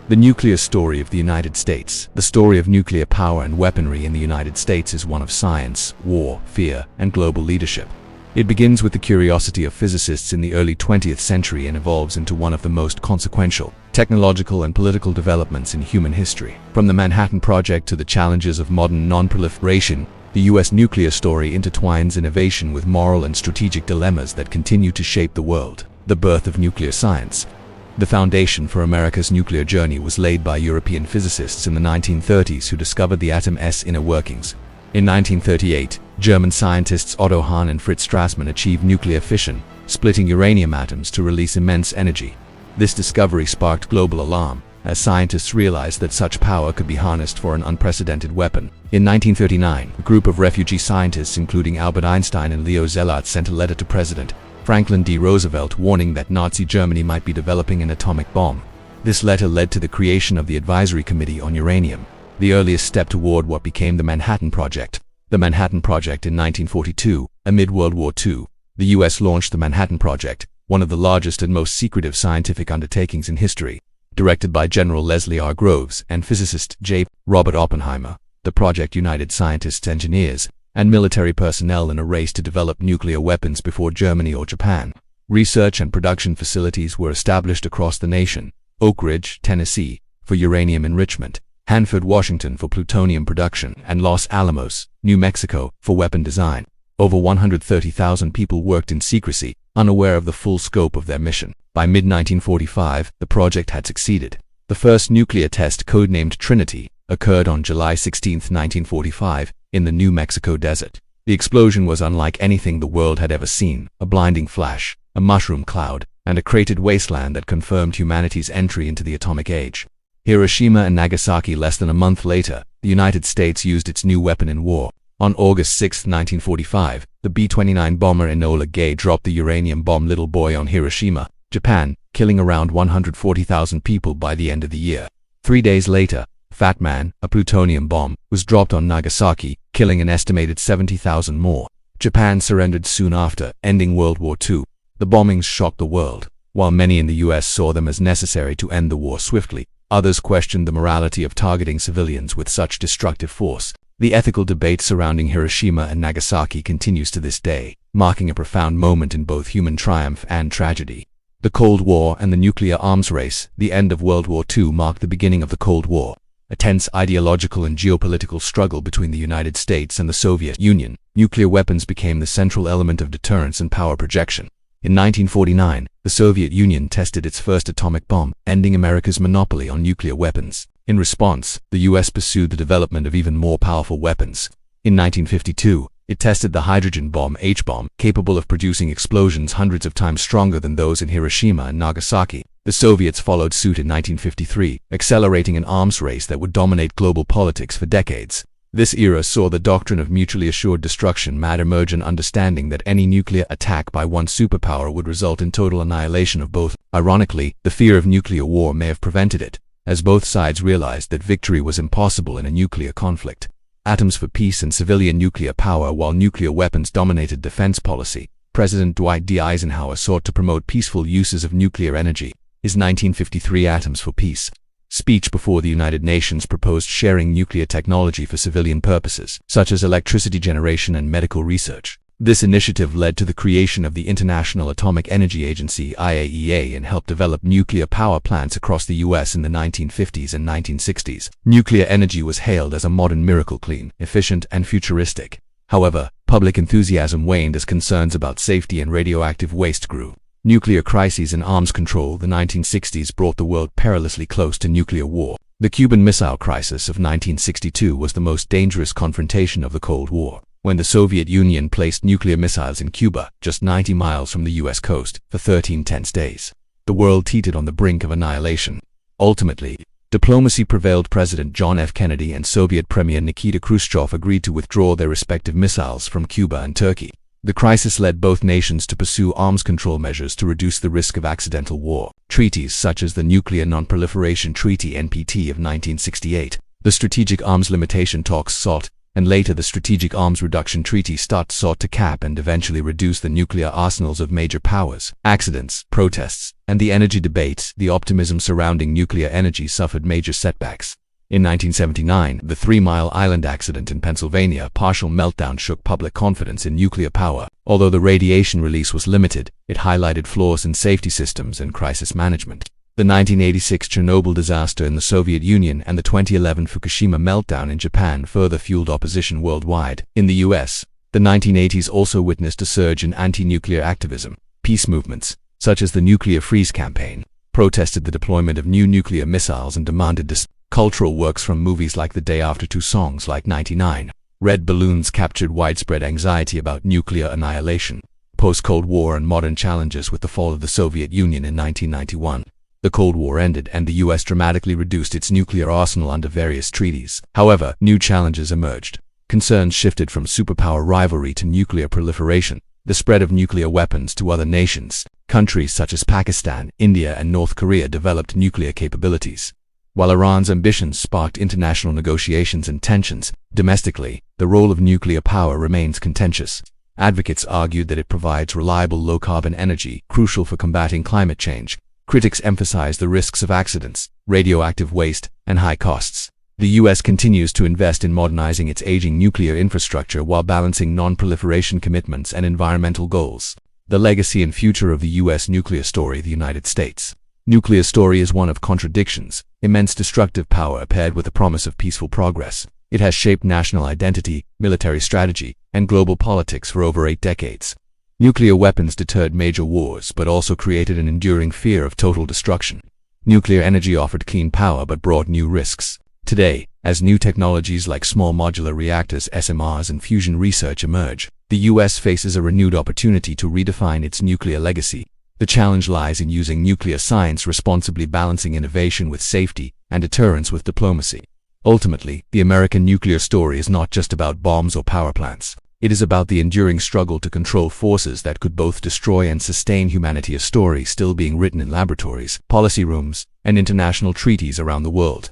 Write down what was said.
The nuclear story of the United States. The story of nuclear power and weaponry in the United States is one of science, war, fear, and global leadership. It begins with the curiosity of physicists in the early 20th century and evolves into one of the most consequential technological and political developments in human history. From the Manhattan Project to the challenges of modern non-proliferation, the U.S. nuclear story intertwines innovation with moral and strategic dilemmas that continue to shape the world. The birth of nuclear science. The foundation for America's nuclear journey was laid by European physicists in the 1930s who discovered the atom's inner workings. In 1938, German scientists Otto Hahn and Fritz Strassmann achieved nuclear fission, splitting uranium atoms to release immense energy. This discovery sparked global alarm, as scientists realized that such power could be harnessed for an unprecedented weapon. In 1939, a group of refugee scientists including Albert Einstein and Leo Szilard sent a letter to President Franklin D. Roosevelt warning that Nazi Germany might be developing an atomic bomb. This letter led to the creation of the Advisory Committee on Uranium, the earliest step toward what became the Manhattan Project. The Manhattan Project in 1942, amid World War II, the U.S. launched the Manhattan Project, one of the largest and most secretive scientific undertakings in history. Directed by General Leslie R. Groves and physicist J. Robert Oppenheimer, the project united scientists, engineers, and military personnel in a race to develop nuclear weapons before Germany or Japan. Research and production facilities were established across the nation: Oak Ridge, Tennessee, for uranium enrichment; Hanford, Washington, for plutonium production; and Los Alamos, New Mexico, for weapon design. Over 130,000 people worked in secrecy, unaware of the full scope of their mission. By mid-1945, the project had succeeded. The first nuclear test, codenamed Trinity, occurred on July 16, 1945, in the New Mexico desert. The explosion was unlike anything the world had ever seen: a blinding flash, a mushroom cloud, and a cratered wasteland that confirmed humanity's entry into the atomic age. Hiroshima and Nagasaki. Less than a month later, the United States used its new weapon in war. On August 6, 1945, the B-29 bomber Enola Gay dropped the uranium bomb Little Boy on Hiroshima, Japan, killing around 140,000 people by the end of the year. 3 days later, Fat Man, a plutonium bomb, was dropped on Nagasaki, killing an estimated 70,000 more. Japan surrendered soon after, ending World War II. The bombings shocked the world. While many in the U.S. saw them as necessary to end the war swiftly, others questioned the morality of targeting civilians with such destructive force. The ethical debate surrounding Hiroshima and Nagasaki continues to this day, marking a profound moment in both human triumph and tragedy. The Cold War and the nuclear arms race. The end of World War II marked the beginning of the Cold War, a tense ideological and geopolitical struggle between the United States and the Soviet Union. Nuclear weapons became the central element of deterrence and power projection. In 1949, the Soviet Union tested its first atomic bomb, ending America's monopoly on nuclear weapons. In response, the U.S. pursued the development of even more powerful weapons. In 1952, it tested the hydrogen bomb, H-bomb, capable of producing explosions hundreds of times stronger than those in Hiroshima and Nagasaki. The Soviets followed suit in 1953, accelerating an arms race that would dominate global politics for decades. This era saw the doctrine of mutually assured destruction emerge, an understanding that any nuclear attack by one superpower would result in total annihilation of both. Ironically, the fear of nuclear war may have prevented it, as both sides realized that victory was impossible in a nuclear conflict. Atoms for peace and civilian nuclear power. While nuclear weapons dominated defense policy, President Dwight D. Eisenhower sought to promote peaceful uses of nuclear energy. His 1953 Atoms for Peace speech before the United Nations proposed sharing nuclear technology for civilian purposes, such as electricity generation and medical research. This initiative led to the creation of the International Atomic Energy Agency (IAEA) and helped develop nuclear power plants across the U.S. in the 1950s and 1960s. Nuclear energy was hailed as a modern miracle: clean, efficient, and futuristic. However, public enthusiasm waned as concerns about safety and radioactive waste grew. Nuclear crises and arms control. The 1960s brought the world perilously close to nuclear war. The Cuban Missile Crisis of 1962 was the most dangerous confrontation of the Cold War, when the Soviet Union placed nuclear missiles in Cuba, just 90 miles from the U.S. coast, for 13 tense days. The world teetered on the brink of annihilation. Ultimately, diplomacy prevailed. President John F. Kennedy and Soviet Premier Nikita Khrushchev agreed to withdraw their respective missiles from Cuba and Turkey. The crisis led both nations to pursue arms control measures to reduce the risk of accidental war. Treaties such as the Nuclear Non-Proliferation Treaty (NPT) of 1968, the Strategic Arms Limitation Talks (SALT) and later the Strategic Arms Reduction Treaty sought to cap and eventually reduce the nuclear arsenals of major powers. Accidents, protests, and the energy debate, the optimism surrounding nuclear energy suffered major setbacks. In 1979, the 3 Mile Island accident in Pennsylvania partial meltdown shook public confidence in nuclear power. Although the radiation release was limited, it highlighted flaws in safety systems and crisis management. The 1986 Chernobyl disaster in the Soviet Union and the 2011 Fukushima meltdown in Japan further fueled opposition worldwide. In the US, the 1980s also witnessed a surge in anti-nuclear activism. Peace movements, such as the Nuclear Freeze campaign, protested the deployment of new nuclear missiles and demanded cultural works from movies like The Day After to songs like 99 Red Balloons captured widespread anxiety about nuclear annihilation. Post-Cold War and modern challenges with the fall of the Soviet Union in 1991. The Cold War ended and the US dramatically reduced its nuclear arsenal under various treaties. However, new challenges emerged. Concerns shifted from superpower rivalry to nuclear proliferation, the spread of nuclear weapons to other nations. Countries such as Pakistan, India, and North Korea developed nuclear capabilities. While Iran's ambitions sparked international negotiations and tensions, domestically, the role of nuclear power remains contentious. Advocates argued that it provides reliable low-carbon energy, crucial for combating climate change. Critics emphasize the risks of accidents, radioactive waste, and high costs. The US continues to invest in modernizing its aging nuclear infrastructure while balancing non-proliferation commitments and environmental goals. The legacy and future of the US nuclear story. The United States nuclear story is one of contradictions, immense destructive power paired with the promise of peaceful progress. It has shaped national identity, military strategy, and global politics for over 8 decades. Nuclear weapons deterred major wars but also created an enduring fear of total destruction. Nuclear energy offered clean power but brought new risks. Today, as new technologies like small modular reactors, SMRs, and fusion research emerge, the US faces a renewed opportunity to redefine its nuclear legacy. The challenge lies in using nuclear science responsibly, balancing innovation with safety and deterrence with diplomacy. Ultimately, the American nuclear story is not just about bombs or power plants. It is about the enduring struggle to control forces that could both destroy and sustain humanity, a story still being written in laboratories, policy rooms, and international treaties around the world.